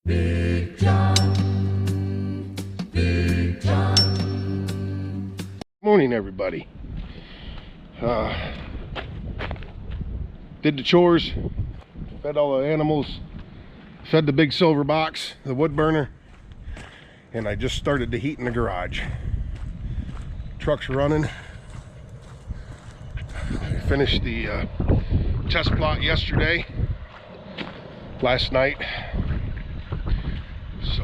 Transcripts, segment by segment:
Big John, Big John. Morning, everybody. Did the chores, fed all the animals, fed the big silver box, the wood burner, and I just started the heat in the garage. Truck's running. I finished the test plot yesterday, last night. So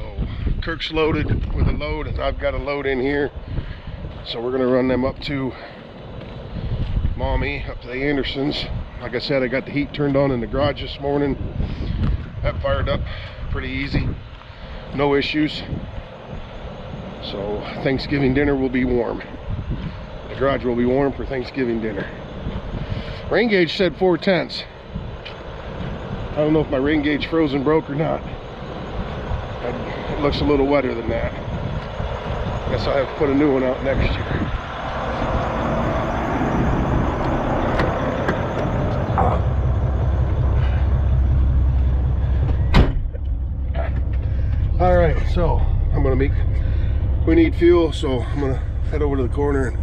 Kirk's loaded with a load and I've got a load in here. So we're gonna run them up to Mommy, up to the Andersons. Like I said, I got the heat turned on in the garage this morning. That fired up pretty easy, no issues. So Thanksgiving dinner will be warm. The garage will be warm for Thanksgiving dinner. Rain gauge said 4/10. I don't know if my rain gauge frozen broke or not. It looks a little wetter than that. Guess I'll have to put a new one out next year. All right, so we need fuel, so I'm gonna head over to the corner and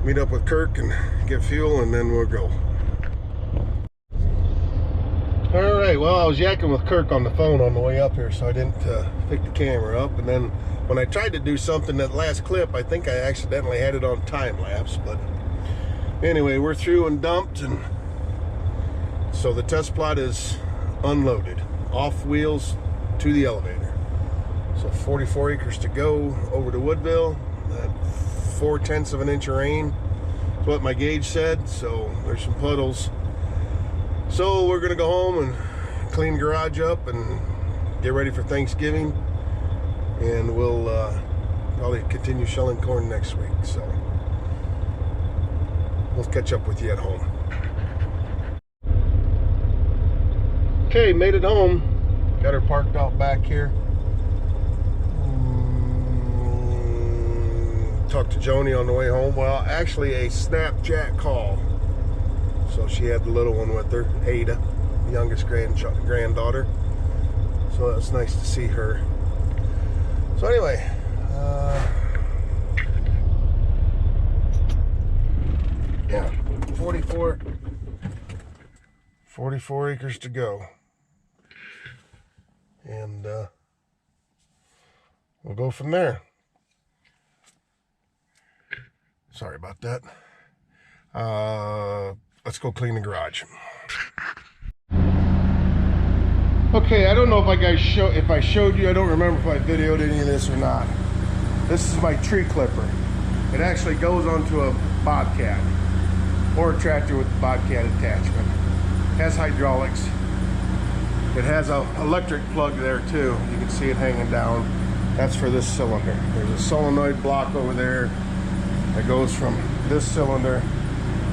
meet up with Kirk and get fuel, and then we'll go. All right, well, I was yakking with Kirk on the phone on the way up here, so I didn't pick the camera up. And then when I tried to do something, that last clip, I think I accidentally had it on time lapse. But anyway, we're through and dumped, and so the test plot is unloaded, off wheels to the elevator. So 44 acres to go over to Woodville. 4/10 of an inch of rain is what my gauge said, so there's some puddles. So we're gonna go home and clean garage up and get ready for Thanksgiving, and we'll probably continue shelling corn next week. So we'll catch up with you at home. Okay, made it home. Got her parked out back here. Talked to Joni on the way home. Well, actually a Snapchat call. So she had the little one with her, Ada, the youngest granddaughter. So it was nice to see her. So anyway, yeah, 44 acres to go. And we'll go from there. Sorry about that. Let's go clean the garage. Okay, I don't know if I showed you. I don't remember if I videoed any of this or not. This is my tree clipper. It actually goes onto a Bobcat or a tractor with the Bobcat attachment. It has hydraulics. It has an electric plug there too. You can see it hanging down. That's for this cylinder. There's a solenoid block over there that goes from this cylinder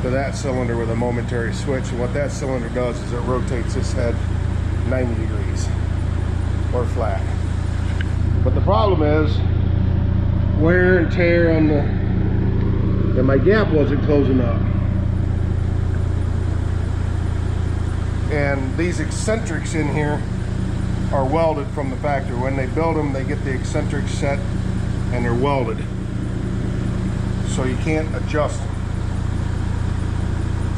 to that cylinder with a momentary switch, and what that cylinder does is it rotates this head 90 degrees or flat. But the problem is wear and tear on and my gap wasn't closing up. And these eccentrics in here are welded from the factory. When they build them, they get the eccentrics set and they're welded, so you can't adjust them.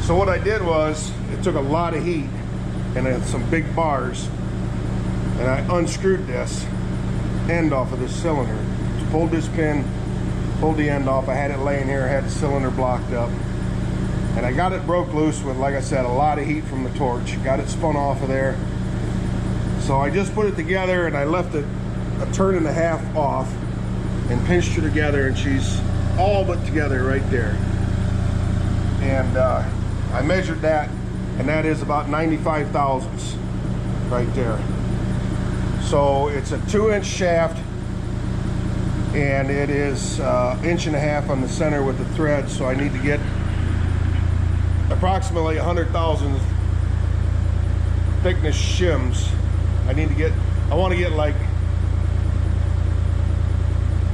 So what I did was, it took a lot of heat and then some big bars, and I unscrewed this end off of this cylinder. Pulled this pin, pulled the end off. I had it laying here, I had the cylinder blocked up, and I got it broke loose with, like I said, a lot of heat from the torch. Got it spun off of there. So I just put it together and I left it a turn and a half off and pinched her together, and she's all but together right there. And I measured that, and that is about 95 thousandths right there. So it's a 2-inch shaft, and it is 1.5 inches on the center with the thread. So I need to get approximately 100,000 thickness shims. I want to get like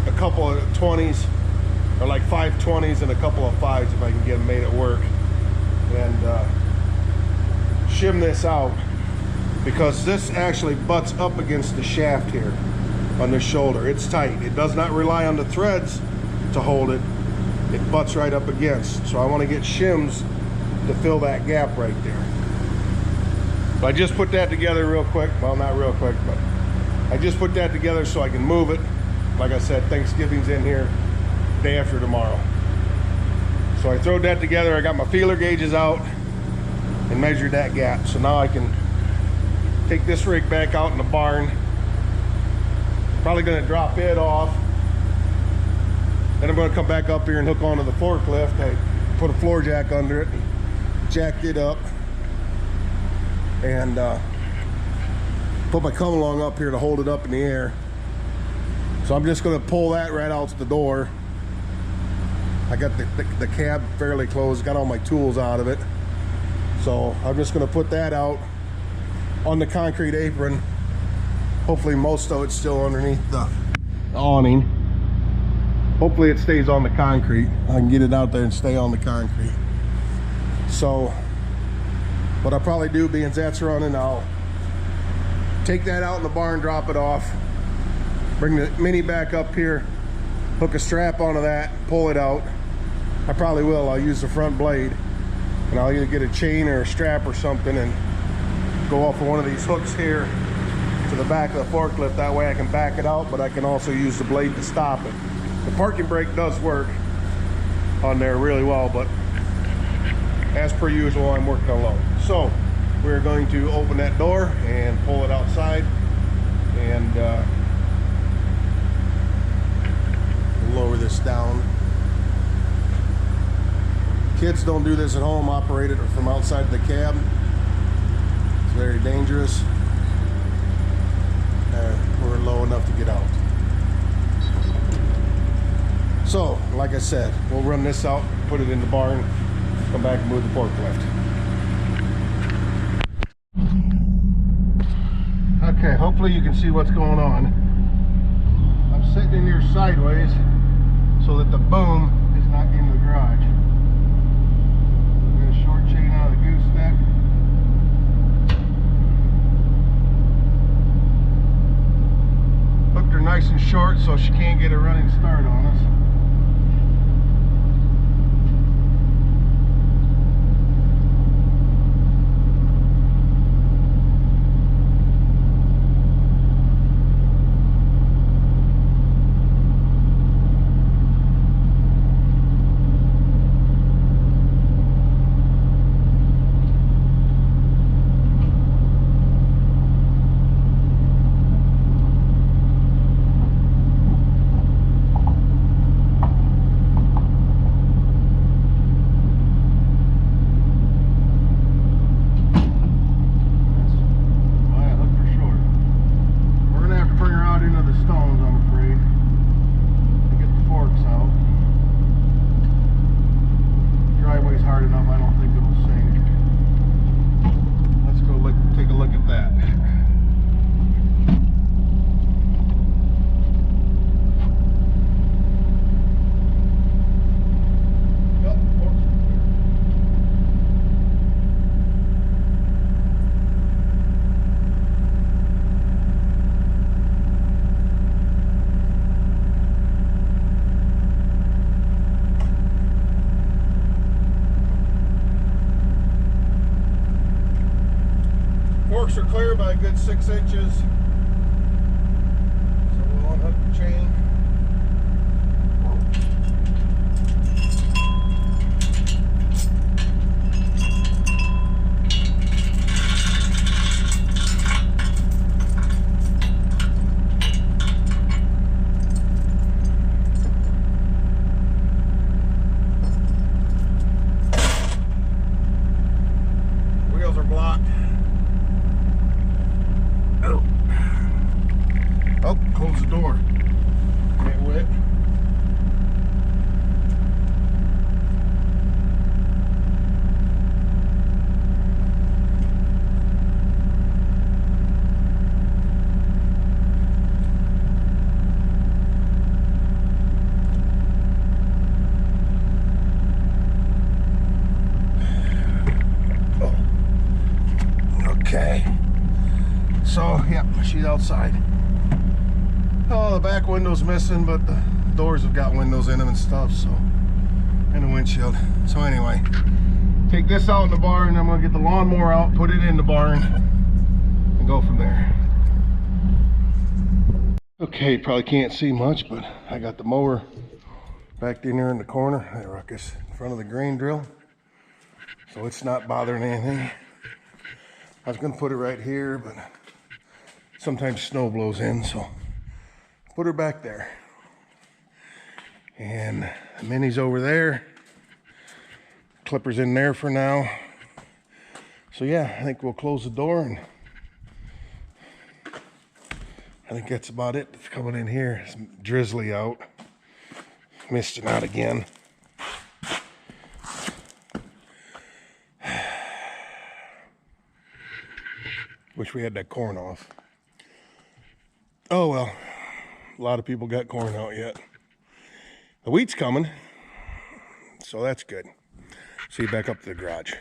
a couple of 20s, or like 5 20s and a couple of 5s if I can get them made at work, and shim this out because this actually butts up against the shaft here on the shoulder. It's tight. It does not rely on the threads to hold it. It butts right up against. So I want to get shims to fill that gap right there. But I just put that together real quick. Well, not real quick, but I just put that together so I can move it. Like I said, Thanksgiving's in here day after tomorrow. So I throwed that together. I got my feeler gauges out and measured that gap. So now I can take this rig back out in the barn. Probably gonna drop it off. Then I'm gonna come back up here and hook onto the forklift. I put a floor jack under it, jacked it up, and put my come along up here to hold it up in the air. So I'm just gonna pull that right out the door. I got the cab fairly closed, got all my tools out of it. So I'm just gonna put that out on the concrete apron. Hopefully most of it's still underneath the awning. Hopefully it stays on the concrete. I can get it out there and stay on the concrete. So what I'll probably do, being that's running, I'll take that out in the barn, drop it off, bring the Mini back up here, hook a strap onto that, pull it out. I probably will. I'll use the front blade, and I'll either get a chain or a strap or something and go off of one of these hooks here to the back of the forklift. That way I can back it out, but I can also use the blade to stop it. The parking brake does work on there really well, but as per usual, I'm working alone. So we're going to open that door and pull it outside, and lower this down. Kids don't do this at home, operate it from outside the cab. It's very dangerous. We're low enough to get out. So, like I said, we'll run this out, put it in the barn, come back and move the forklift. Okay, hopefully you can see what's going on. I'm sitting in here sideways so that the boom is not in the garage. Get a short chain out of the gooseneck. Hooked her nice and short so she can't get a running start on us. Forks are clear by a good 6 inches. So we'll unhook the chain. Wheels are blocked. Oh, close the door. Get wet. Oh. Okay. outside. Oh, the back window's missing, but the doors have got windows in them and stuff, so, and the windshield. So anyway, take this out in the barn, I'm gonna get the lawnmower out, put it in the barn, and go from there. Okay, probably can't see much, but I got the mower back in there in the corner. Hey, Ruckus, in front of the grain drill. So it's not bothering anything. I was gonna put it right here, but sometimes snow blows in, so put her back there. And the Mini's over there. Clipper's in there for now. So yeah, I think we'll close the door, and I think that's about it that's coming in here. It's drizzly out. Misting out again. Wish we had that corn off. Oh well, a lot of people got corn out yet. The wheat's coming, so that's good. See you back up to the garage.